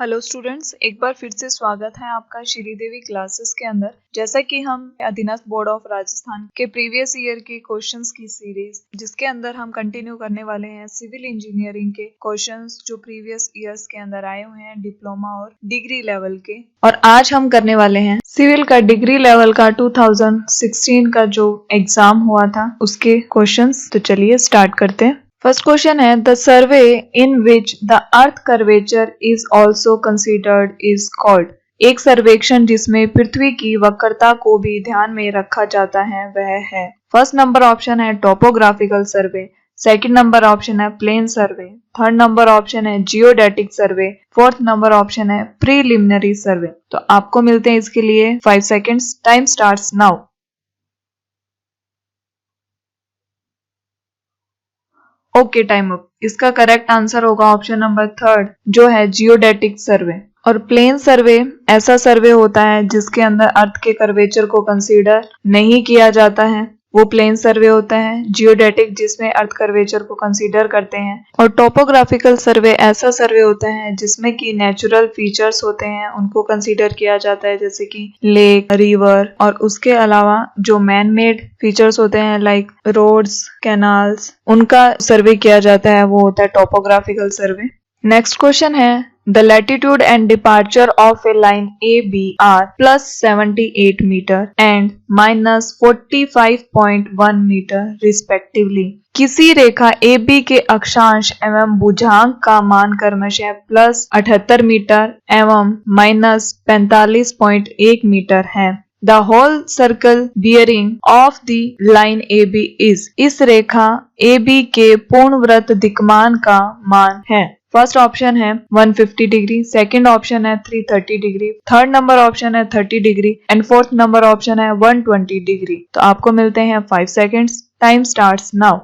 Hello students, एक बार फिर से स्वागत है आपका श्रीदेवी क्लासेस के अंदर। जैसा कि हम अधीनस्थ बोर्ड ऑफ राजस्थान के प्रीवियस ईयर के क्वेश्चंस की सीरीज जिसके अंदर हम कंटिन्यू करने वाले हैं सिविल इंजीनियरिंग के क्वेश्चंस जो प्रीवियस ईयर्स के अंदर आए हुए हैं डिप्लोमा और डिग्री लेवल के। और आज हम करने वाले हैं सिविल का डिग्री लेवल का 2016 का जो एग्जाम हुआ था उसके क्वेश्चंस। तो चलिए स्टार्ट करते हैं। फर्स्ट क्वेश्चन है the survey in which the earth curvature is also considered is called. एक सर्वेक्षण जिसमें पृथ्वी की वक्रता को भी ध्यान में रखा जाता है वह है। फर्स्ट नंबर ऑप्शन है टोपोग्राफिकल सर्वे, सेकंड नंबर ऑप्शन है प्लेन सर्वे, थर्ड नंबर ऑप्शन है जियोडेटिक सर्वे, फोर्थ नंबर ऑप्शन है प्रीलिमिनरी सर्वे। तो आपको मिलते हैं इसके लिए 5 seconds. Time starts now. Okay, time up. इसका करेक्ट आंसर होगा ऑप्शन नंबर थर्ड जो है जियोडेटिक सर्वे। और प्लेन सर्वे ऐसा सर्वे होता है जिसके अंदर अर्थ के कर्वेचर को कंसीडर नहीं किया जाता है, वो प्लेन सर्वे होता है। जियोडेटिक जिसमें अर्थ कर्वेचर को कंसीडर करते हैं। और टोपोग्राफिकल सर्वे ऐसा सर्वे होता है जिसमें कि नेचुरल फीचर्स होते हैं उनको कंसीडर किया जाता है, जैसे कि लेक, रिवर, और उसके अलावा जो मैन मेड फीचर्स होते हैं लाइक रोड्स, कैनाल्स, उनका सर्वे किया जाता है, वो होता है टोपोग्राफिकल सर्वे। नेक्स्ट क्वेश्चन है the latitude and departure of a line A B are +78 metre and -45.1 metre respectively. किसी रेखा ए बी के अक्षांश एवं भुजांक का मान क्रमशः +78 मीटर एवं -45.1 मीटर है। The whole circle bearing of the line AB is। इस रेखा AB के पूर्ण वृत्त दिक्मान का मान है। फर्स्ट ऑप्शन है 150 डिग्री, सेकंड ऑप्शन है 330 डिग्री, थर्ड नंबर ऑप्शन है 30 degree and fourth number option है 120 डिग्री। तो आपको मिलते हैं 5 seconds. Time starts now.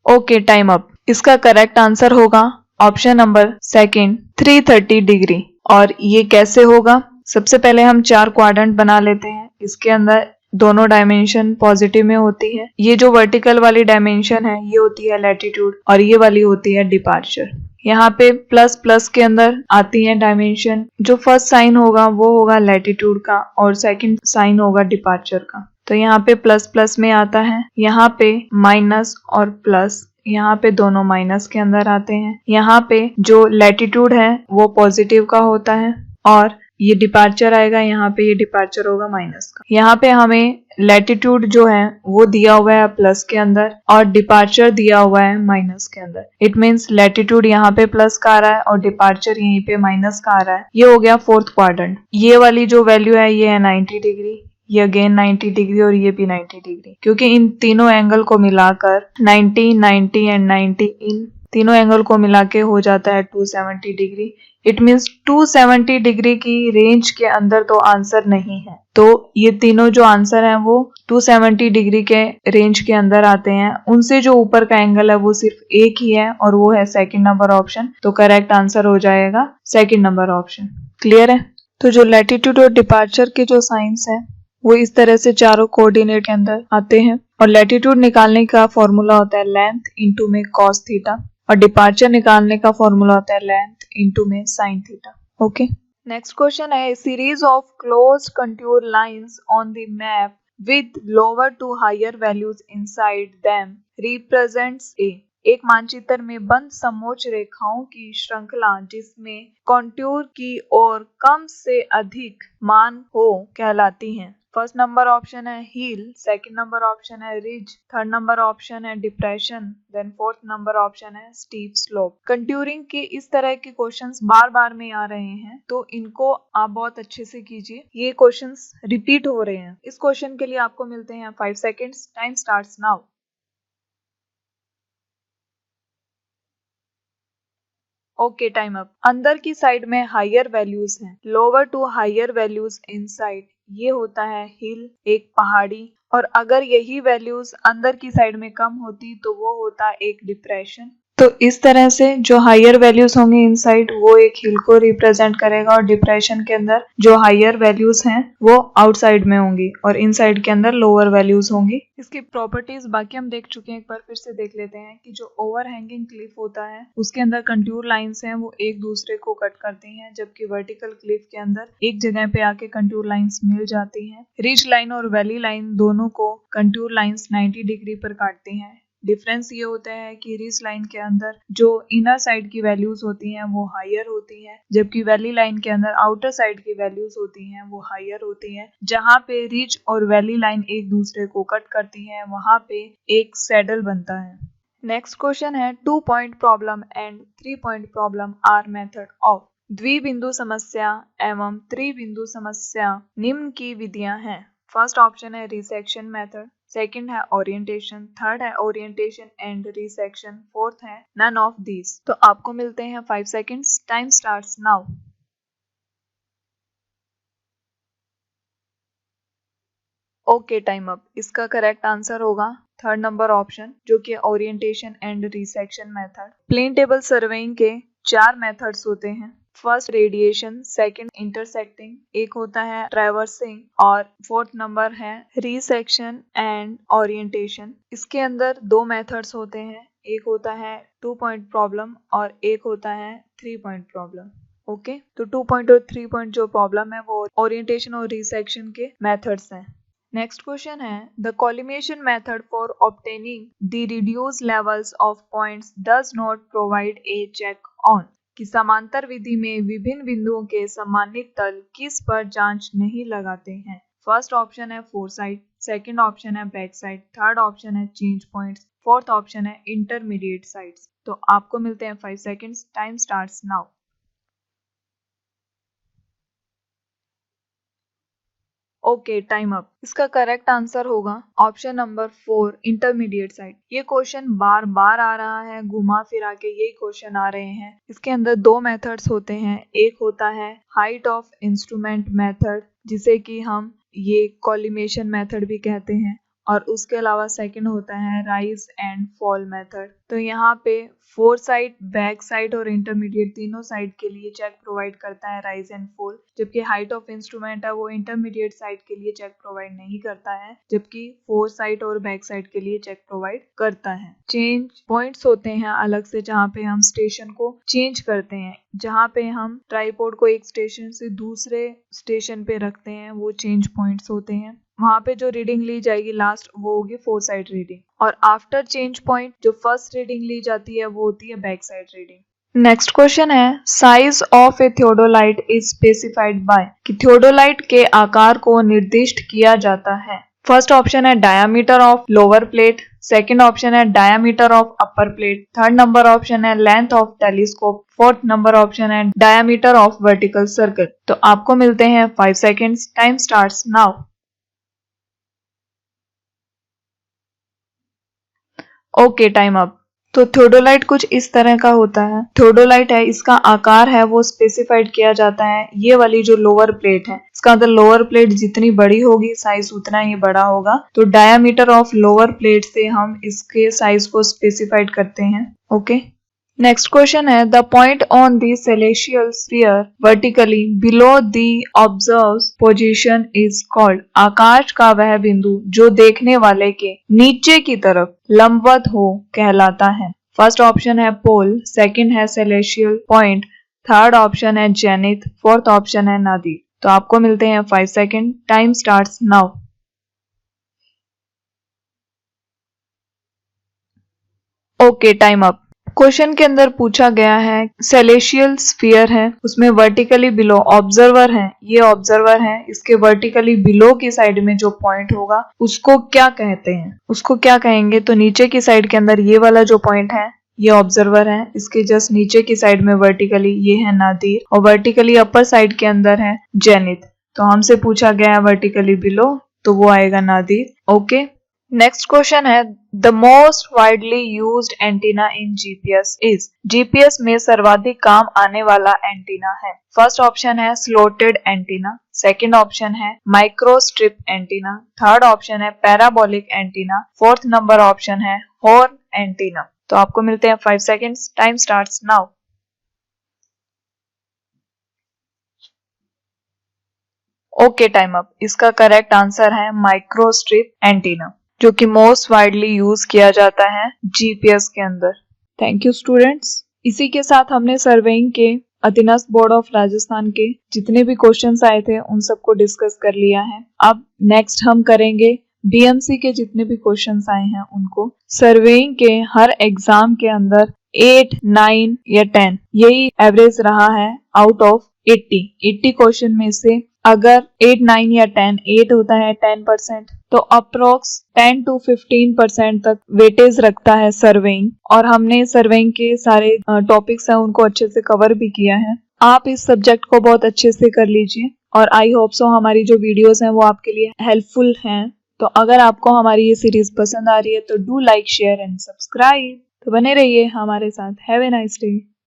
Okay, time up. इसका करेक्ट आंसर होगा ऑप्शन नंबर सेकंड 330 डिग्री। और ये कैसे होगा? सबसे पहले हम 4 क्वाड्रेंट बना लेते हैं। इसके अंदर दोनों डायमेंशन पॉजिटिव में होती है। ये जो वर्टिकल वाली डायमेंशन है ये होती है लैटिट्यूड और ये वाली होती है डिपार्चर। यहाँ पे प्लस प्लस के अंदर आती है डायमेंशन। जो फर्स्ट साइन होगा वो होगा लैटिट्यूड का और सेकंड साइन होगा डिपार्चर का। तो यहाँ पे प्लस प्लस में आता है, यहाँ पे माइनस और प्लस, यहाँ पे दोनों माइनस के अंदर आते हैं। यहाँ पे जो लैटिट्यूड है वो पॉजिटिव का होता है और ये डिपार्चर आएगा, यहाँ पे ये डिपार्चर होगा माइनस का। यहाँ पे हमें लैटिट्यूड जो है वो दिया हुआ है प्लस के अंदर और डिपार्चर दिया हुआ है माइनस के अंदर। इट मीन्स लैटिट्यूड यहाँ पे प्लस का आ रहा है और डिपार्चर यहीं पे माइनस का आ रहा है। ये हो गया फोर्थ क्वाड्रेंट। ये वाली जो वैल्यू है ये है 90 डिग्री, ये अगेन 90 डिग्री और ये भी 90 डिग्री, क्योंकि इन तीनों एंगल को मिलाकर 90, 90 एंड 90 इन तीनों एंगल को मिला के हो जाता है 270 डिग्री। इट मीन्स 270 डिग्री की रेंज के अंदर तो आंसर नहीं है। तो ये तीनों जो आंसर हैं वो 270 डिग्री के रेंज के अंदर आते हैं। उनसे जो ऊपर का एंगल है वो सिर्फ एक ही है और वो है सेकंड नंबर ऑप्शन। तो करेक्ट आंसर हो जाएगा सेकंड नंबर ऑप्शन। क्लियर है? तो जो लैटिट्यूड और डिपार्चर के जो साइंस है वो इस तरह से चारों कोऑर्डिनेट के अंदर आते हैं। और लैटिट्यूड निकालने का फॉर्मूला होता है लेंथ इनटू में cos थीटा और डिपार्चर निकालने का फॉर्मूला होता है लेंथ इनटू में sin theta. Okay, next question है series of close contour lines on the map with lower to higher values inside them represents a. एक मानचित्र में बंद समोच्च रेखाओं की श्रृंखला जिसमें कॉन्टूर की ओर कम से अधिक मान हो कहलाती हैं। फर्स्ट नंबर ऑप्शन है हिल, सेकंड नंबर ऑप्शन है रिज, थर्ड नंबर ऑप्शन है depression, then fourth number option है स्टीप स्लोप। कंटूरिंग के इस तरह के क्वेश्चंस बार बार में आ रहे हैं तो इनको आप बहुत अच्छे से कीजिए। ये क्वेश्चंस रिपीट हो रहे हैं। इस क्वेश्चन के लिए आपको मिलते हैं 5 seconds. Time starts now. Okay, time up. अंदर की साइड में हायर वैल्यूज हैं, lower to higher values inside, ये होता है हिल, एक पहाड़ी। और अगर यही वैल्यूज अंदर की साइड में कम होती तो वो होता एक डिप्रेशन। तो इस तरह से जो हायर वैल्यूज होंगे इनसाइड वो एक हिल को रिप्रेजेंट करेगा और डिप्रेशन के अंदर जो हायर वैल्यूज हैं वो आउटसाइड में होंगी और इनसाइड के अंदर लोअर वैल्यूज होंगी। इसकी प्रॉपर्टीज बाकी हम देख चुके हैं, एक बार फिर से देख लेते हैं कि जो ओवरहैंगिंग क्लिफ होता है उसके अंदर कंटूर लाइंस हैं वो एक दूसरे को कट करती हैं, जबकि वर्टिकल क्लिफ के अंदर एक जगह पे आके कंटूर लाइंस मिल जाती हैं। रिज लाइन और वैली लाइन दोनों को कंटूर लाइंस 90 डिग्री पर काटती हैं। डिफरेंस ये होता है कि रिज लाइन के अंदर जो इनर साइड की वैल्यूज होती हैं वो हायर होती हैं, जबकि वैली लाइन के अंदर आउटर साइड की वैल्यूज होती हैं वो हायर होती हैं। जहाँ पे रिज और वैली लाइन एक दूसरे को कट करती हैं वहाँ पे एक सैडल बनता है। नेक्स्ट क्वेश्चन है 2 point problem and 3 point problem are method of. द्विबिंदु समस्या एवं त्रिबिंदु समस्या निम्न की विधियां हैं। फर्स्ट ऑप्शन है रिसेक्शन मेथड, सेकंड है ओरिएंटेशन, थर्ड है ओरिएंटेशन एंड रिसेक्शन, फोर्थ है नन ऑफ दीज। तो आपको मिलते हैं 5 seconds, time starts now. Okay, time up. इसका करेक्ट आंसर होगा थर्ड नंबर ऑप्शन, जो कि orientation and resection method. Plane table surveying के 4 मेथड्स होते हैं। फर्स्ट रेडिएशन, सेकंड इंटरसेक्टिंग, एक होता है ट्रैवर्सिंग और फोर्थ नंबर है रिसेक्शन एंड ओरिएंटेशन। इसके अंदर 2 मेथड्स होते हैं, एक होता है 2 पॉइंट प्रॉब्लम और एक होता है 3 पॉइंट प्रॉब्लम। ओके, तो 2 पॉइंट और 3 पॉइंट जो प्रॉब्लम है वो ओरिएंटेशन और रिसेक्शन के मेथड्स हैं। नेक्स्ट क्वेश्चन है the collimation method for obtaining the reduce levels of points does not provide a check on. कि समांतर विधि में विभिन्न बिंदुओं के सम्मानित तल किस पर जांच नहीं लगाते हैं। फर्स्ट ऑप्शन है फोर साइड, सेकंड ऑप्शन है बैक साइड, थर्ड ऑप्शन है चेंज पॉइंट्स, फोर्थ ऑप्शन है इंटरमीडिएट साइड्स। तो आपको मिलते हैं 5 seconds, time starts now. Okay, time up. इसका करेक्ट आंसर होगा ऑप्शन नंबर 4 इंटरमीडिएट साइड। ये क्वेश्चन बार बार आ रहा है, घुमा फिरा के यही क्वेश्चन आ रहे हैं। इसके अंदर 2 मेथड्स होते हैं, एक होता है हाइट ऑफ इंस्ट्रूमेंट मेथड जिसे कि हम ये कॉलिमेशन मेथड भी कहते हैं, और उसके अलावा सेकंड होता है राइज एंड फॉल मेथड। तो यहाँ पे 4 साइड, बैक साइड और इंटरमीडिएट तीनों साइड के लिए चेक प्रोवाइड करता है राइज एंड फॉल, जबकि हाइट ऑफ इंस्ट्रूमेंट है वो इंटरमीडिएट साइड के लिए चेक प्रोवाइड नहीं करता है, जबकि 4 साइड और बैक साइड के लिए चेक प्रोवाइड करता है। चेंज पॉइंट्स होते हैं अलग से, जहाँ पे हम स्टेशन को चेंज करते हैं, जहाँ पे हम ट्राइपॉड को एक स्टेशन से दूसरे स्टेशन पे रखते हैं, वो चेंज पॉइंट्स होते हैं। वहां पे जो रीडिंग ली जाएगी लास्ट वो होगी 4 साइड रीडिंग, और आफ्टर चेंज पॉइंट जो फर्स्ट रीडिंग ली जाती है वो होती है back side reading. Next question है size of a theodolite is specified by. कि थियोडोलाइट के आकार को निर्दिष्ट किया जाता है। फर्स्ट ऑप्शन है diameter of lower plate, second option है diameter of upper plate, third number option है length of telescope, fourth number option है डायामीटर ऑफ वर्टिकल सर्कल। तो आपको मिलते हैं 5 seconds, time starts now. Okay, time up. तो theodolite कुछ इस तरह का होता है। थियोडोलाइट है, इसका आकार है वो स्पेसिफाइड किया जाता है। ये वाली जो लोअर प्लेट है, इसका अंदर लोअर प्लेट जितनी बड़ी होगी साइज उतना ही बड़ा होगा। तो डायामीटर ऑफ लोअर प्लेट से हम इसके साइज को स्पेसिफाइड करते हैं। ओके, नेक्स्ट क्वेश्चन है the point on the celestial sphere vertically below the observe position is called. आकाश का वह बिंदु जो देखने वाले के नीचे की तरफ लंबवत हो कहलाता है। फर्स्ट ऑप्शन है पोल, सेकंड है सेलेशियल पॉइंट, थर्ड ऑप्शन है जेनिथ, फोर्थ ऑप्शन है नादिर। तो आपको मिलते हैं 5 second, time starts now. Okay, time up. Question के अंदर पूछा गया है सेलेशियल स्फीयर है, उसमें वर्टिकली बिलो ऑब्जर्वर है, ये ऑब्जर्वर है, इसके वर्टिकली बिलो की साइड में जो पॉइंट होगा उसको क्या कहते हैं, उसको क्या कहेंगे। तो नीचे की साइड के अंदर ये वाला जो पॉइंट है ये ऑब्जर्वर है, इसके जस्ट नीचे की साइड में वर्टिकली ये है नादिर, और वर्टिकली अपर साइड के अंदर है जेनिथ। तो हमसे पूछा गया है वर्टिकली बिलो, तो वो आएगा नादिर। ओके, नेक्स्ट क्वेश्चन है the most widely used antenna in GPS is. GPS में सर्वाधिक काम आने वाला एंटीना है। फर्स्ट ऑप्शन है स्लोटेड एंटीना, सेकंड ऑप्शन है माइक्रोस्ट्रिप एंटीना, थर्ड ऑप्शन है parabolic antenna, fourth number option है हॉर्न एंटीना। तो आपको मिलते हैं 5 seconds. Time starts now. Okay, time up. इसका करेक्ट आंसर है माइक्रोस्ट्रिप एंटीना, जो कि मोस्ट वाइडली यूज किया जाता है जीपीएस के अंदर। Thank you students. इसी के साथ हमने सर्वेइंग के अधीनस्थ बोर्ड ऑफ राजस्थान के जितने भी क्वेश्चंस आए थे उन सबको डिस्कस कर लिया है। अब नेक्स्ट हम करेंगे बीएमसी के जितने भी क्वेश्चंस आए हैं उनको। सर्वेइंग के हर एग्जाम के अंदर 8, 9 या 10 यही एवरेज रहा है आउट ऑफ 80 क्वेश्चन में से। अगर 8, 9 या 10, 8 होता है 10%, तो अप्रोक्स 10 to 15% तक वेटेज रखता है सर्वेइंग। और हमने सर्वेइंग के सारे टॉपिक्स हैं उनको अच्छे से कवर भी किया है। आप इस सब्जेक्ट को बहुत अच्छे से कर लीजिए और आई होप सो हमारी जो वीडियोस हैं वो आपके लिए हेल्पफुल हैं। तो अगर आपको हमारी ये सीरीज पसंद आ रही है तो do like, share and subscribe. तो बने रहिए हमारे साथ। Have a nice day.